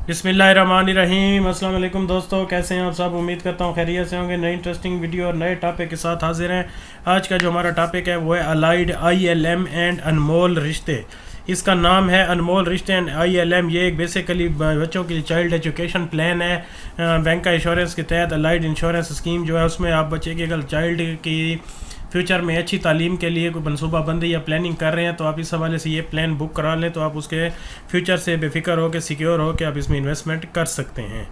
बिस्मिल्लाहिर्रहमानिर्रहीम। अस्सलाम वालेकुम दोस्तों, कैसे हैं आप सब। उम्मीद करता हूँ खैरियत से होंगे। नई इंटरेस्टिंग वीडियो और नए टॉपिक के साथ हाजिर हैं। आज का जो हमारा टॉपिक है वो है अलाइड ILM एंड अनमोल रिश्ते। इसका नाम है अनमोल रिश्ते एंड ILM। ये एक बेसिकली बच्चों के लिए चाइल्ड एजुकेशन प्लान है। बैंक का इंश्योरेंस के तहत अलाइड इंश्योरेंस स्कीम जो है उसमें आप बच्चे की अगर चाइल्ड की फ्यूचर में अच्छी तालीम के लिए कोई मनसूबाबंदी या प्लानिंग कर रहे हैं तो आप इस हवाले से ये प्लान बुक करा लें, तो आप उसके फ्यूचर से बेफिक्र हो के सिक्योर हो के आप इसमें इन्वेस्टमेंट कर सकते हैं।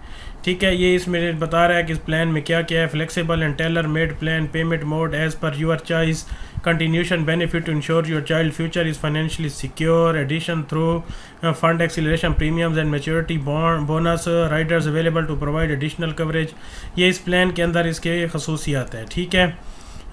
ठीक है, ये इसमें बता रहा है कि इस प्लान में क्या क्या है। Flexible and tailor made plan, payment mode as per your choice, continuation benefit to ensure your child future is financially secure, addition through fund acceleration premiums and maturity bonus, riders available to provide additional coverage. ये इस plan के अंदर इसके खसूसियात हैं। ठीक है,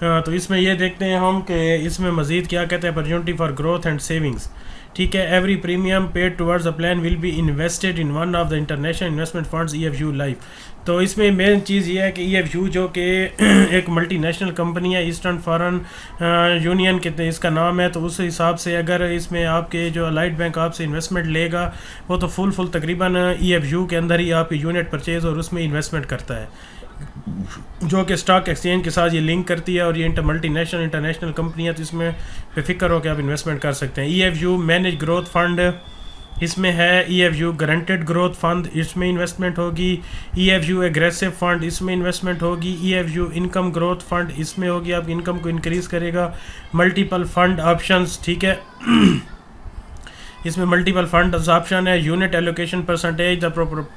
तो इसमें ये देखते हैं हम कि इसमें मज़ीद क्या कहते हैं। Opportunity for growth and savings. ठीक है, every premium paid towards a plan will be invested in one of the international investment funds EFU life. तो इसमें मेन चीज़ ये है कि EFU जो कि एक मल्टीनेशनल कंपनी है, ईस्टर्न फॉरेन यूनियन के इसका नाम है, तो उस हिसाब से अगर इसमें आपके जो अलाइड बैंक आपसे इन्वेस्टमेंट लेगा वो तो फुल तकरीबन EFU के अंदर ही आपकी यूनिट परचेज और उसमें इन्वेस्टमेंट करता है, जो कि स्टॉक एक्सचेंज के साथ ये लिंक करती है। और ये मल्टीनेशनल इंटरनेशनल कंपनी है, तो इसमें बेफिक्र हो के आप इन्वेस्टमेंट कर सकते हैं। EFU मैनेज ग्रोथ फंड इसमें है, EFU गारंटेड ग्रोथ फंड इसमें इन्वेस्टमेंट होगी, EFU एग्रेसिव फंड इसमें इन्वेस्टमेंट होगी, EFU इनकम ग्रोथ फंड इसमें होगी, आपकी इनकम को इंक्रीज़ करेगा। मल्टीपल फंड ऑप्शंस, ठीक है इसमें मल्टीपल फंड ऑप्शन है। Unit allocation percentage, the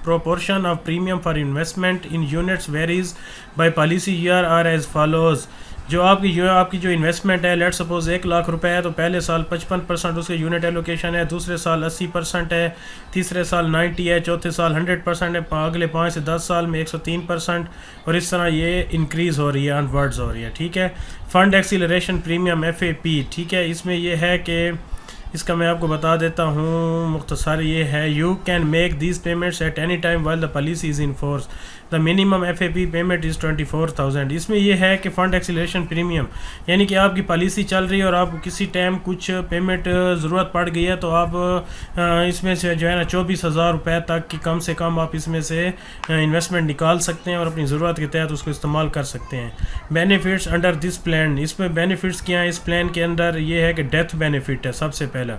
proportion of premium for investment in units varies by policy year are as follows. जो आपकी जो इन्वेस्टमेंट है, लेट सपोज 1 लाख रुपए है, तो पहले साल 55% उसके यूनिट एलोकेशन है, दूसरे साल 80% है, तीसरे साल 90 है, चौथे साल 100% है, अगले 5 से 10 साल में 103%, और इस तरह ये इंक्रीज़ हो रही है, अनवर्ड्स हो रही है। ठीक है, फंड एक्सीलरेशन प्रीमियम FAP। ठीक है, इसमें यह है कि इसका मैं आपको बता देता हूँ मुख्तसर, ये है you can make these payments at any time while the policy is in force. The minimum FAP payment is 24,000। इसमें यह है कि फ़ंड एक्सीलरेशन प्रीमियम, यानी कि आपकी पॉलिसी चल रही है और आपको किसी टाइम कुछ पेमेंट ज़रूरत पड़ गई है, तो आप इसमें से जो है ना 24,000 रुपये तक की कम से कम आप इसमें से इन्वेस्टमेंट निकाल सकते हैं और अपनी ज़रूरत के तहत उसको इस्तेमाल कर सकते हैं। बेनिफिट्स अंडर दिस प्लान, इसमें बेनिफिट्स क्या हैं इस प्लान के अंदर, ये है कि डेथ बेनिफिट है सबसे पहला।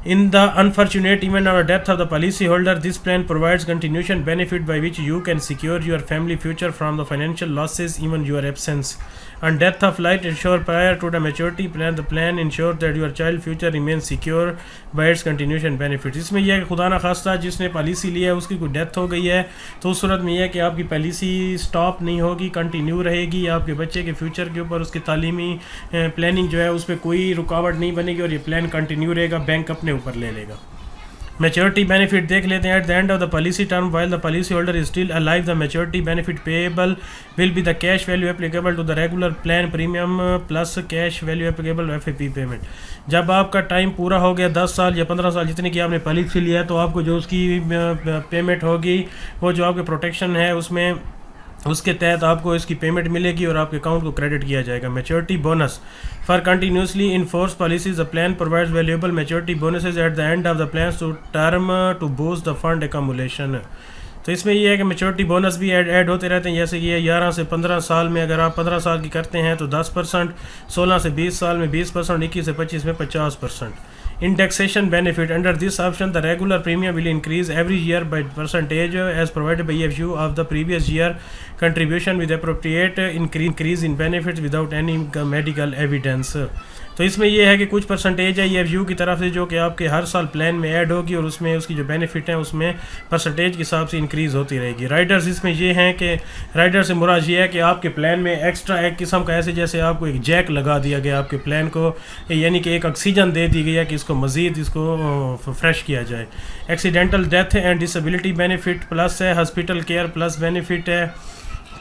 In the unfortunate event of death of the policyholder, this plan provides continuation benefit by which you can secure your family future from the financial losses even your absence. On death of life insured prior to the maturity plan, the plan ensures that your child future remains secure by its continuation benefits. इसमें यह है कि खुदा न खास्ता जिसने policy ली है उसकी कोई डेथ हो गई है, तो उस सूरत में यह है कि आपकी पॉलिसी स्टॉप नहीं होगी, कंटिन्यू रहेगी। आपके बच्चे के फ्यूचर के ऊपर उसकी तालीमी प्लानिंग जो है उस पर कोई रुकावट नहीं बनेगी और ये प्लान कंटिन्यू रहेगा, बैंक अपने ऊपर ले लेगा। मैच्योरिटी बेनिफिट देख लेते हैं। At the end of the policy term while the policy holder is still alive, the maturity benefit payable will be the cash value applicable to the regular plan premium plus cash value applicable FAP payment. जब आपका time पूरा हो गया 10 साल या 15 साल जितने की आपने पॉलिसी लिया है, तो आपको जो उसकी पेमेंट होगी वो जो आपके प्रोटेक्शन है उसमें उसके तहत आपको इसकी पेमेंट मिलेगी और आपके अकाउंट को क्रेडिट किया जाएगा। Maturity bonus for continuously in force policies, the plan provides valuable maturity bonuses at the end of the plan to term to boost the fund accumulation. तो इसमें यह है कि मैच्योरिटी बोनस भी ऐड होते रहते हैं, जैसे ये 11 से 15 साल में अगर आप 15 साल की करते हैं तो 10%, 16 से 20 साल में 20%, 21 से 25 में 50%। Indexation benefit under this option, the regular premium will increase every year by percentage as provided by EFU of the previous year contribution with appropriate increase in benefits without any medical evidence. तो इसमें यह है कि कुछ percentage है EFU की तरफ से जो कि आपके हर साल प्लान में ऐड होगी और उसमें उसकी जो बेनिफिट है उसमें परसेंटेज के हिसाब से इंक्रीज़ होती रहेगी। राइडर्स इसमें ये हैं कि राइडर से मुराद ये है कि आपके प्लान में एक्स्ट्रा एक किस्म का ऐसे जैसे आपको एक जैक लगा दिया गया आपके प्लान को, यानी कि एक ऑक्सीजन दे दी गई है कि इसको मज़ीद इसको फ्रेश किया जाए। Accidental death and disability benefit plus है, हॉस्पिटल केयर प्लस बेनिफिट है।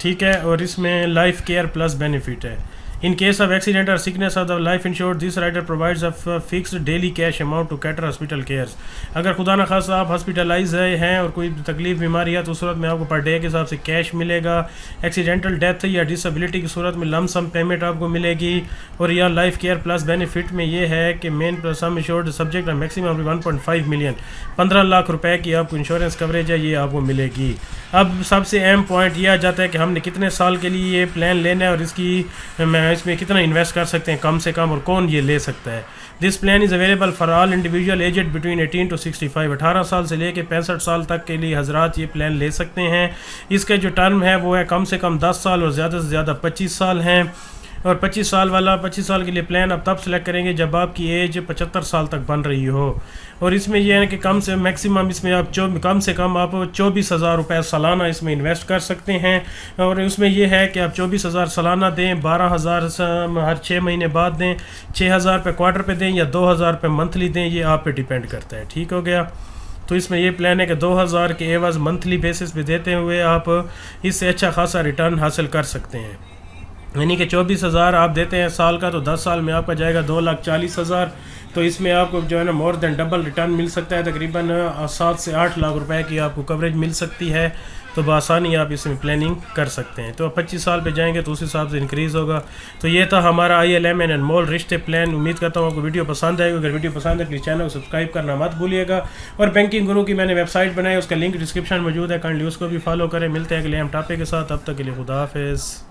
ठीक है, और इसमें लाइफ केयर प्लस बेनिफिट है। इन केस ऑफ एक्सीडेंट और sickness of the life insured this rider provides a fixed daily cash amount to cater hospital cares. अगर खुदा न खासा आप हॉस्पिटलाइज हैं और कोई तकलीफ बीमारी है तो उस सूरत में आपको पर डे के हिसाब से कैश मिलेगा। एक्सीडेंटल डेथ या डिसेबिलिटी की सूरत में लम सम पेमेंट आपको मिलेगी। और यह लाइफ केयर प्लस बेनिफिट में ये है कि मेन सम insured subject maximum 1.5 million 15 lakh रुपए की आपको इंश्योरेंस कवरेज है, ये आपको मिलेगी। अब सबसे अहम पॉइंट यह आ जाता है कि हमने कितने साल के लिए ये प्लान लेना है और इसमें कितना इन्वेस्ट कर सकते हैं कम से कम, और कौन ये ले सकता है। This plan is available for all individual aged between 18 to 65। 18 साल से लेके 65 साल तक के लिए हजरात ये प्लान ले सकते हैं। इसका जो टर्म है वो है कम से कम 10 साल और ज़्यादा से ज़्यादा 25 साल हैं। और 25 साल के लिए प्लान आप तब सेलेक्ट करेंगे जब आपकी एज 75 साल तक बन रही हो। और इसमें यह है कि कम से मैक्सिमम इसमें आप कम से कम आप 24,000 रुपये सालाना इसमें इन्वेस्ट कर सकते हैं। और उसमें यह है कि आप 24,000 सालाना दें, 12,000 हर 6 महीने बाद दें, 6,000 रुपये क्वार्टर पे दें या 2,000 रुपये मंथली दें, ये आप पे डिपेंड करता है। ठीक हो गया। तो इसमें ये प्लान है कि 2,000 के एवज मंथली बेसिस पे देते हुए आप इससे अच्छा खासा रिटर्न हासिल कर सकते हैं। यानी कि 24,000 आप देते हैं साल का, तो 10 साल में आपका जाएगा 2,40,000। तो इसमें आपको जो है ना मोर देन डबल रिटर्न मिल सकता है। तकरीबन 7 से 8 लाख रुपए की आपको कवरेज मिल सकती है। तो बआसानी आप इसमें प्लानिंग कर सकते हैं। तो आप 25 साल पे जाएंगे तो उस हिसाब से इंक्रीज़ होगा। तो ये था हमारा ILM एंड अनमोल रिश्ते प्लान। उम्मीद करता हूँ आपको वीडियो पसंद आएगी। अगर वीडियो पसंद है प्लीज़ चैनल को सब्सक्राइब करना मत भूलिएगा। और बैंकिंग गुरु की मैंने वेबसाइट बनाई, उसका लिंक डिस्क्रिप्शन में मौजूद है, काइंडली उसको भी फॉलो करें। मिलते हैं अगले हम टॉपिक के साथ, तब तक के लिए खुदा हाफिज़।